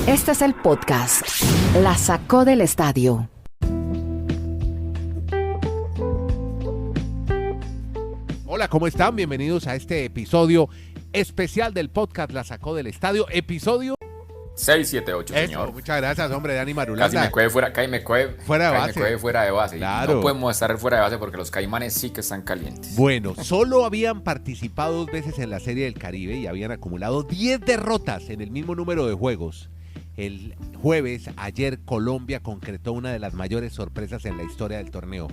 Este es el podcast La Sacó del Estadio. Hola, ¿cómo están? Bienvenidos a este episodio especial del podcast La Sacó del Estadio. Episodio 678, señor. Eso, muchas gracias, hombre, Dani Marulanda. Casi me cueve fuera de base. Claro. No podemos estar fuera de base porque los Caimanes sí que están calientes. Bueno, solo habían participado 2 veces en la Serie del Caribe y habían acumulado 10 derrotas en el mismo número de juegos. El jueves, ayer, Colombia concretó una de las mayores sorpresas en la historia del torneo.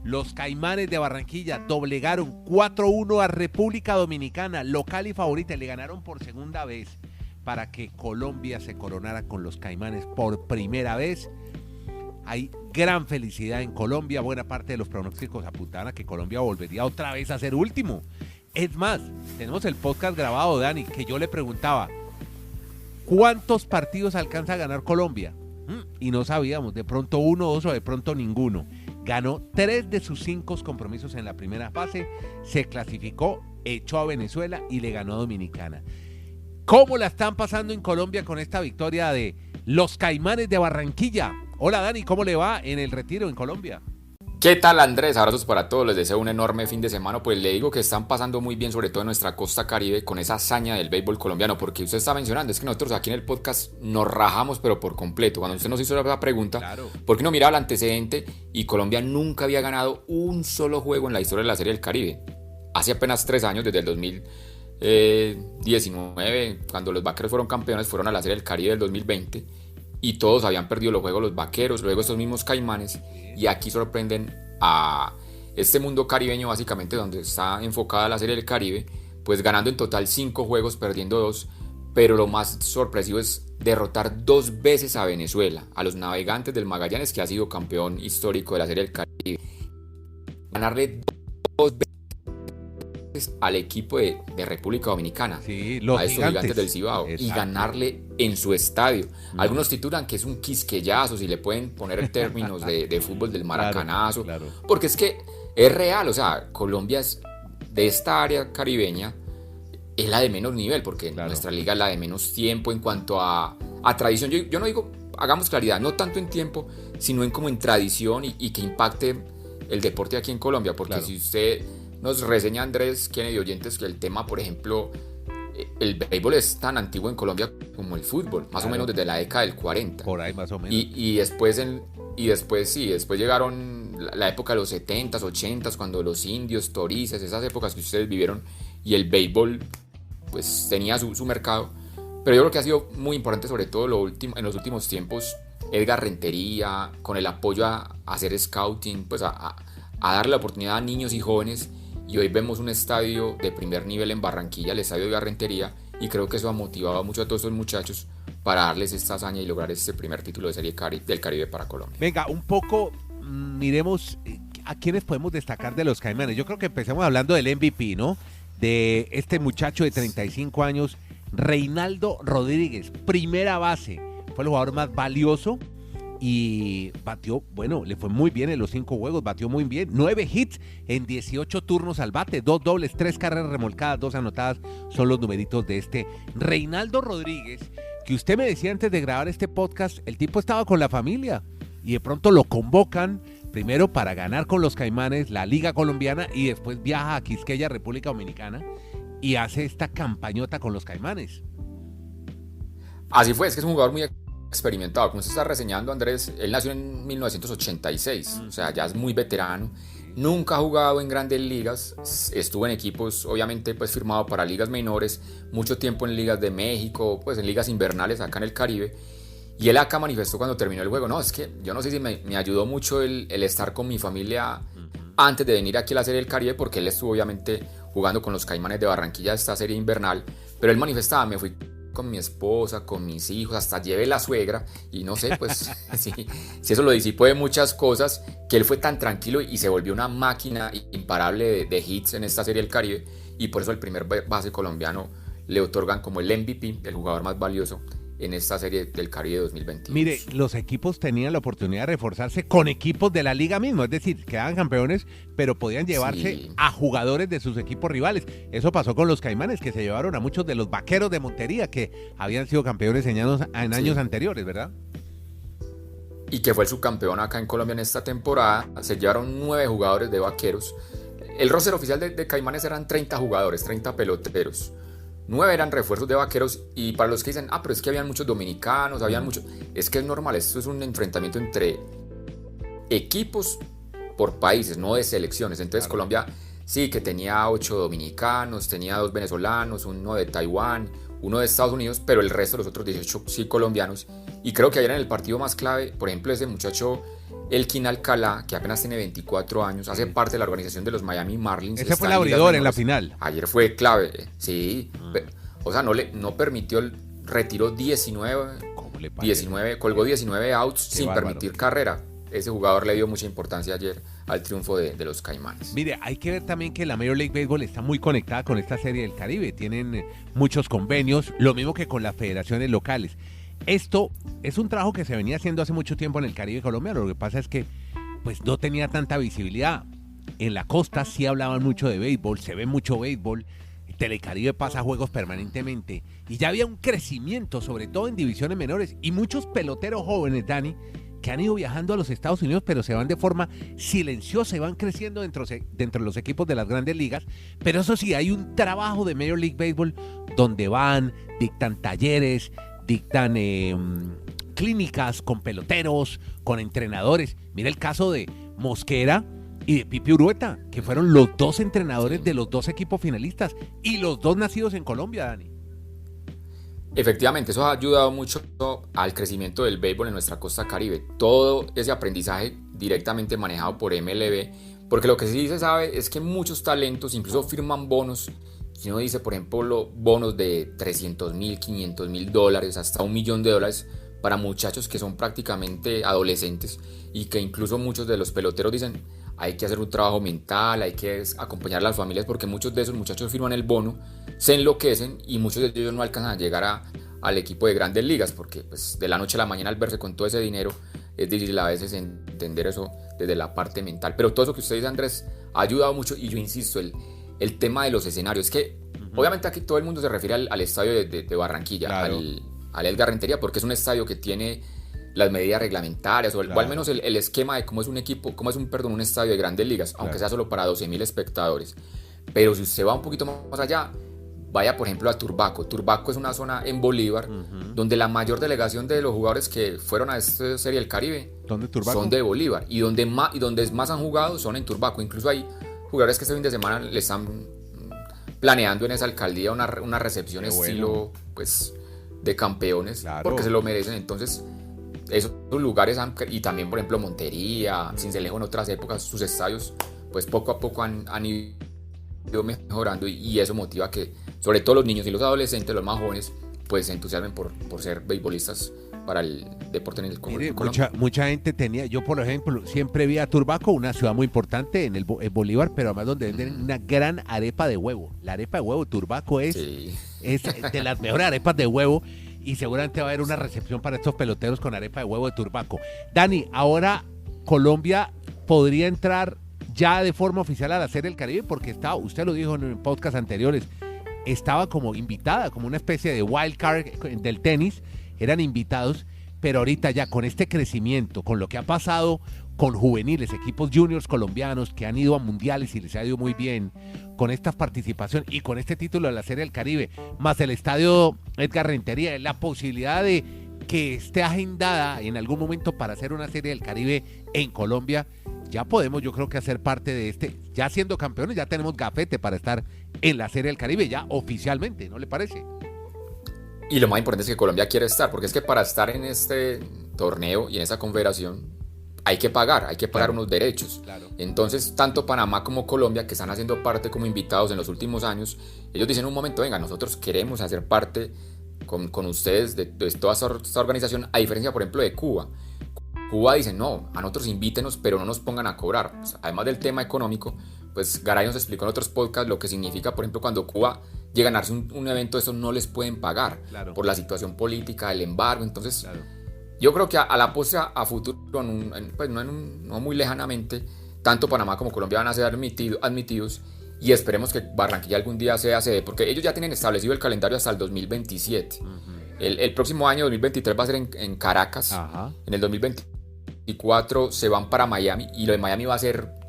Los Caimanes de Barranquilla doblegaron 4-1 a República Dominicana, local y favorita, y le ganaron por segunda vez para que Colombia se coronara con los Caimanes por primera vez. Hay gran felicidad en Colombia, buena parte de los pronósticos apuntaban a que Colombia volvería otra vez a ser último. Es más, tenemos el podcast grabado, Dani, que yo le preguntaba, ¿cuántos partidos alcanza a ganar Colombia? Y no sabíamos, de pronto 1, 2 o de pronto ninguno. Ganó 3 de sus 5 compromisos en la primera fase, se clasificó, echó a Venezuela y le ganó a Dominicana. ¿Cómo la están pasando en Colombia con esta victoria de los Caimanes de Barranquilla? Hola Dani, ¿cómo le va en el retiro en Colombia? ¿Qué tal, Andrés? Abrazos para todos, les deseo un enorme fin de semana. Pues le digo que están pasando muy bien, sobre todo en nuestra costa caribe, con esa hazaña del béisbol colombiano, porque usted está mencionando, es que nosotros aquí en el podcast nos rajamos pero por completo. Cuando usted nos hizo la pregunta, claro, ¿por qué no miraba el antecedente? Y Colombia nunca había ganado un solo juego en la historia de la Serie del Caribe. Hace apenas 3 años, desde el 2019, cuando los Vaqueros fueron campeones, fueron a la Serie del Caribe del 2020 y todos habían perdido los juegos los Vaqueros, luego estos mismos Caimanes, y aquí sorprenden a este mundo caribeño básicamente donde está enfocada la Serie del Caribe, pues ganando en total 5 juegos, perdiendo 2, pero lo más sorpresivo es derrotar 2 veces a Venezuela, a los Navegantes del Magallanes, que ha sido campeón histórico de la Serie del Caribe, ganarle 2 veces al equipo de República Dominicana, sí, los a estos gigantes del Cibao. Exacto. Y ganarle en su estadio. Algunos titulan que es un quisquellazo, si le pueden poner en términos de fútbol del maracanazo, claro. Porque es que es real, o sea, Colombia es de esta área caribeña, es la de menos nivel, porque claro, nuestra liga es la de menos tiempo en cuanto a tradición. Yo no digo, hagamos claridad, no tanto en tiempo, sino en como en tradición y que impacte el deporte aquí en Colombia, porque claro, si usted nos reseña, Andrés, Kennedy, oyentes, que el tema, por ejemplo, el béisbol es tan antiguo en Colombia como el fútbol, más claro, o menos desde la década del 40. Por ahí más o menos. Y después llegaron la época de los 70s, 80s, cuando los indios, torices, esas épocas que ustedes vivieron, y el béisbol pues tenía su mercado. Pero yo creo que ha sido muy importante, sobre todo en los últimos tiempos, Edgar Rentería, con el apoyo a hacer scouting, pues a darle la oportunidad a niños y jóvenes. Y hoy vemos un estadio de primer nivel en Barranquilla, el estadio de Rentería, y creo que eso ha motivado mucho a todos estos muchachos para darles esta hazaña y lograr este primer título de Serie del Caribe para Colombia. Venga, un poco miremos a quiénes podemos destacar de los Caimanes. Yo creo que empecemos hablando del MVP, ¿no? De este muchacho de 35 años, Reinaldo Rodríguez, primera base. Fue el jugador más valioso y batió, bueno, le fue muy bien en los 5 juegos, batió muy bien, 9 hits en 18 turnos al bate, 2 dobles, 3 carreras remolcadas, 2 anotadas, son los numeritos de este Reinaldo Rodríguez, que usted me decía antes de grabar este podcast, el tipo estaba con la familia y de pronto lo convocan, primero para ganar con los Caimanes, la Liga Colombiana, y después viaja a Quisqueya, República Dominicana, y hace esta campañota con los Caimanes. Así fue, es que es un jugador muy experimentado, como usted está reseñando, Andrés. Él nació en 1986, o sea, ya es muy veterano, nunca ha jugado en grandes ligas, estuvo en equipos, obviamente, pues firmado para ligas menores, mucho tiempo en ligas de México, pues en ligas invernales acá en el Caribe, y él acá manifestó cuando terminó el juego, no, es que yo no sé si me ayudó mucho el estar con mi familia antes de venir aquí a la Serie del Caribe, porque él estuvo obviamente jugando con los Caimanes de Barranquilla esta serie invernal, pero él manifestaba, me fui con mi esposa, con mis hijos, hasta llevé la suegra, y no sé, pues si eso lo disipó de muchas cosas, que él fue tan tranquilo y se volvió una máquina imparable de hits en esta Serie del Caribe, y por eso el primer base colombiano le otorgan como el MVP, el jugador más valioso, en esta serie del Caribe 2022. Mire, los equipos tenían la oportunidad de reforzarse con equipos de la liga misma, es decir, quedaban campeones, pero podían llevarse a jugadores de sus equipos rivales. Eso pasó con los Caimanes, que se llevaron a muchos de los Vaqueros de Montería, que habían sido campeones en años anteriores, ¿verdad? Y que fue el subcampeón acá en Colombia en esta temporada. Se llevaron 9 jugadores de Vaqueros. El roster oficial de Caimanes eran 30 jugadores, 30 peloteros. 9 eran refuerzos de Vaqueros, y para los que dicen, pero es que habían muchos dominicanos, habían muchos... Es que es normal, esto es un enfrentamiento entre equipos por países, no de selecciones. Entonces claro. Colombia sí que tenía 8 dominicanos, tenía 2 venezolanos, uno de Taiwán, uno de Estados Unidos, pero el resto, los otros 18 sí colombianos. Y creo que ayer en el partido más clave, por ejemplo, ese muchacho Elkin Alcalá, que apenas tiene 24 años, hace parte de la organización de los Miami Marlins. Ese fue el abridor en la final. Ayer fue clave, sí. O sea, no permitió, retiró 19, colgó 19 outs sin permitir carrera. Ese jugador le dio mucha importancia ayer al triunfo de los Caimanes. Mire, hay que ver también que la Major League Baseball está muy conectada con esta serie del Caribe. Tienen muchos convenios, lo mismo que con las federaciones locales. Esto es un trabajo que se venía haciendo hace mucho tiempo en el Caribe colombiano. Lo que pasa es que pues no tenía tanta visibilidad. En la costa sí hablaban mucho de béisbol, se ve mucho béisbol. Telecaribe pasa juegos permanentemente y ya había un crecimiento, sobre todo en divisiones menores, y muchos peloteros jóvenes, Dani, que han ido viajando a los Estados Unidos, pero se van de forma silenciosa y van creciendo dentro de los equipos de las grandes ligas. Pero eso sí, hay un trabajo de Major League Baseball donde van, dictan talleres, dictan clínicas con peloteros, con entrenadores. Mira el caso de Mosquera y de Pipi Urueta, que fueron los 2 entrenadores de los 2 equipos finalistas, y los 2 nacidos en Colombia, Dani. Efectivamente, eso ha ayudado mucho al crecimiento del béisbol en nuestra costa caribe. Todo ese aprendizaje directamente manejado por MLB, porque lo que sí se sabe es que muchos talentos incluso firman bonos. Si uno dice, por ejemplo, bonos de $300,000, $500,000, hasta $1 millón para muchachos que son prácticamente adolescentes, y que incluso muchos de los peloteros dicen, hay que hacer un trabajo mental, hay que acompañar a las familias, porque muchos de esos muchachos firman el bono, se enloquecen, y muchos de ellos no alcanzan a llegar al equipo de grandes ligas, porque pues, de la noche a la mañana al verse con todo ese dinero es difícil a veces entender eso desde la parte mental. Pero todo eso que usted dice, Andrés, ha ayudado mucho, y yo insisto, el tema de los escenarios, es que obviamente aquí todo el mundo se refiere al estadio de Barranquilla, claro, al Edgar Rentería, porque es un estadio que tiene las medidas reglamentarias, o al menos el esquema de cómo es un un estadio de grandes ligas, aunque sea solo para 12,000 espectadores. Pero si usted va un poquito más allá, vaya por ejemplo a Turbaco. Turbaco es una zona en Bolívar, donde la mayor delegación de los jugadores que fueron a esta serie del Caribe son de Bolívar, y donde más han jugado son en Turbaco. Incluso hay jugadores que este fin de semana le están planeando en esa alcaldía una recepción estilo pues de campeones, porque se lo merecen. Entonces esos lugares y también por ejemplo Montería, Sincelejo, en otras épocas sus estadios pues poco a poco han ido mejorando, y eso motiva que sobre todo los niños y los adolescentes, los más jóvenes, pues se entusiasmen por ser beisbolistas para el deporte en el Colombia. Mucha gente tenía, yo por ejemplo siempre vi a Turbaco, una ciudad muy importante en Bolívar, pero además donde venden una gran arepa de huevo. La arepa de huevo Turbaco es de las mejores arepas de huevo, y seguramente va a haber una recepción para estos peloteros con arepa de huevo de Turbaco. Dani, ahora Colombia podría entrar ya de forma oficial a la Serie del Caribe, porque usted lo dijo en podcast anteriores, estaba como invitada, como una especie de wild card del tenis, eran invitados, pero ahorita ya con este crecimiento, con lo que ha pasado con juveniles, equipos juniors colombianos que han ido a mundiales y les ha ido muy bien, con esta participación y con este título de la Serie del Caribe, más el estadio Edgar Rentería, la posibilidad de que esté agendada en algún momento para hacer una Serie del Caribe en Colombia, ya podemos, yo creo que hacer parte de ya siendo campeones, ya tenemos gafete para estar en la Serie del Caribe, ya oficialmente, ¿no le parece? Y lo más importante es que Colombia quiere estar, porque es que para estar en este torneo y en esa confederación hay que pagar unos derechos. Claro. Entonces, tanto Panamá como Colombia, que están haciendo parte como invitados en los últimos años, ellos dicen un momento, venga, nosotros queremos hacer parte con ustedes de toda esta organización, a diferencia, por ejemplo, de Cuba. Cuba dice, no, a nosotros invítenos, pero no nos pongan a cobrar. Pues, además del tema económico, pues Garay nos explicó en otros podcasts lo que significa, por ejemplo, cuando Cuba y ganarse un evento de eso no les pueden pagar Claro. por la situación política, el embargo. Entonces, Claro. yo creo que a la postre, a futuro, pues no muy lejanamente, tanto Panamá como Colombia van a ser admitidos y esperemos que Barranquilla algún día sea sede, porque ellos ya tienen establecido el calendario hasta el 2027. El próximo año, 2023, va a ser en Caracas. Ajá. En el 2024 se van para Miami y lo de Miami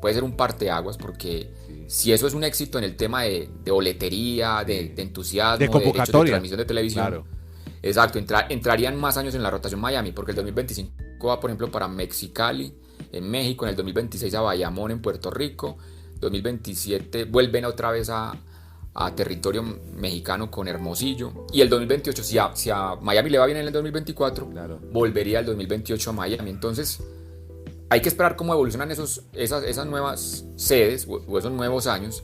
puede ser un parteaguas, porque si eso es un éxito en el tema de boletería, de entusiasmo, De derechos de convocatoria. transmisión de televisión. Claro. Exacto, entrarían más años en la rotación Miami, porque el 2025 va, por ejemplo, para Mexicali, en México, en el 2026 a Bayamón, en Puerto Rico, 2027 vuelven otra vez a territorio mexicano con Hermosillo, y el 2028, si a Miami le va bien en el 2024, Claro. volvería el 2028 a Miami. Entonces, hay que esperar cómo evolucionan esas nuevas sedes o esos nuevos años,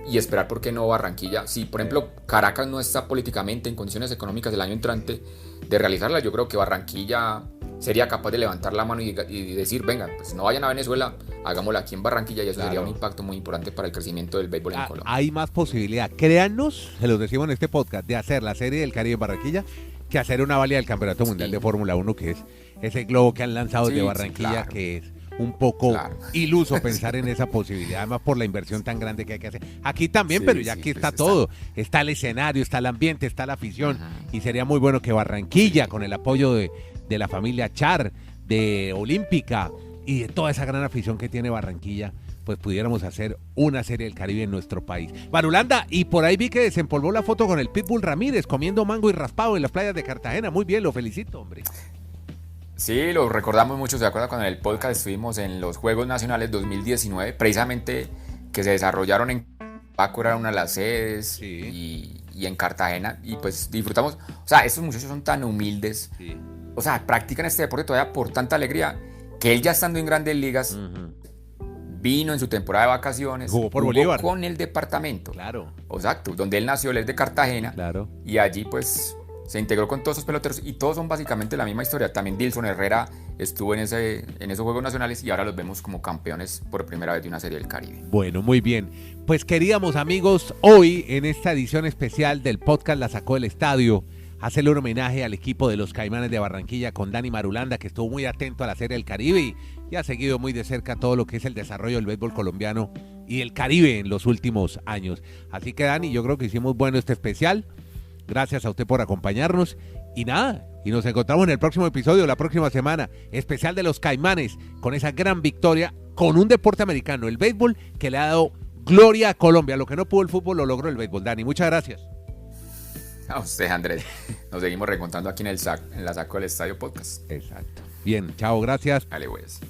y esperar por qué no Barranquilla. Si, por ejemplo, Caracas no está políticamente en condiciones económicas el año entrante de realizarla, yo creo que Barranquilla sería capaz de levantar la mano y decir, venga, pues no vayan a Venezuela, hagámosla aquí en Barranquilla, y eso sería un impacto muy importante para el crecimiento del béisbol en Colombia. Hay más posibilidad, créannos, se los decimos en este podcast, de hacer la Serie del Caribe en Barranquilla que hacer una válida del Campeonato Mundial de Fórmula 1, que es ese globo que han lanzado desde Barranquilla, claro. que es un poco Claro. iluso pensar en esa posibilidad, además por la inversión tan grande que hay que hacer. Aquí también, pero ya aquí está pues todo. Está el escenario, está el ambiente, está la afición. Y sería muy bueno que Barranquilla, con el apoyo de la familia Char, de Olímpica y de toda esa gran afición que tiene Barranquilla, pues pudiéramos hacer una Serie del Caribe en nuestro país. Barulanda, y por ahí vi que desempolvó la foto con el Pitbull Ramírez comiendo mango y raspado en las playas de Cartagena. Muy bien, lo felicito, hombre. Sí, lo recordamos mucho, ¿se acuerda? Cuando en el podcast estuvimos en los Juegos Nacionales 2019, precisamente que se desarrollaron en Paco, era una de las sedes, y en Cartagena, y pues disfrutamos. O sea, estos muchachos son tan humildes, o sea, practican este deporte todavía por tanta alegría, que él ya estando en Grandes Ligas, vino en su temporada de vacaciones, Jugó por Bolívar. con el departamento. Claro. Exacto, donde él nació, él es de Cartagena, Claro. y allí pues se integró con todos esos peloteros, y todos son básicamente la misma historia. También Dilson Herrera estuvo en esos Juegos Nacionales, y ahora los vemos como campeones por primera vez de una Serie del Caribe. Bueno, muy bien. Pues queríamos, amigos, hoy en esta edición especial del podcast La Sacó del Estadio, hacerle un homenaje al equipo de los Caimanes de Barranquilla con Dani Marulanda, que estuvo muy atento a la Serie del Caribe y ha seguido muy de cerca todo lo que es el desarrollo del béisbol colombiano y el Caribe en los últimos años. Así que, Dani, yo creo que hicimos bueno este especial. Gracias a usted por acompañarnos. Y nada, y nos encontramos en el próximo episodio, la próxima semana, especial de los Caimanes, con esa gran victoria, con un deporte americano, el béisbol, que le ha dado gloria a Colombia. Lo que no pudo el fútbol, lo logró el béisbol. Dani, muchas gracias. A usted, Andrés. Nos seguimos reencontrando aquí en la Sacó del Estadio Podcast. Exacto. Bien, chao, gracias. Dale, pues.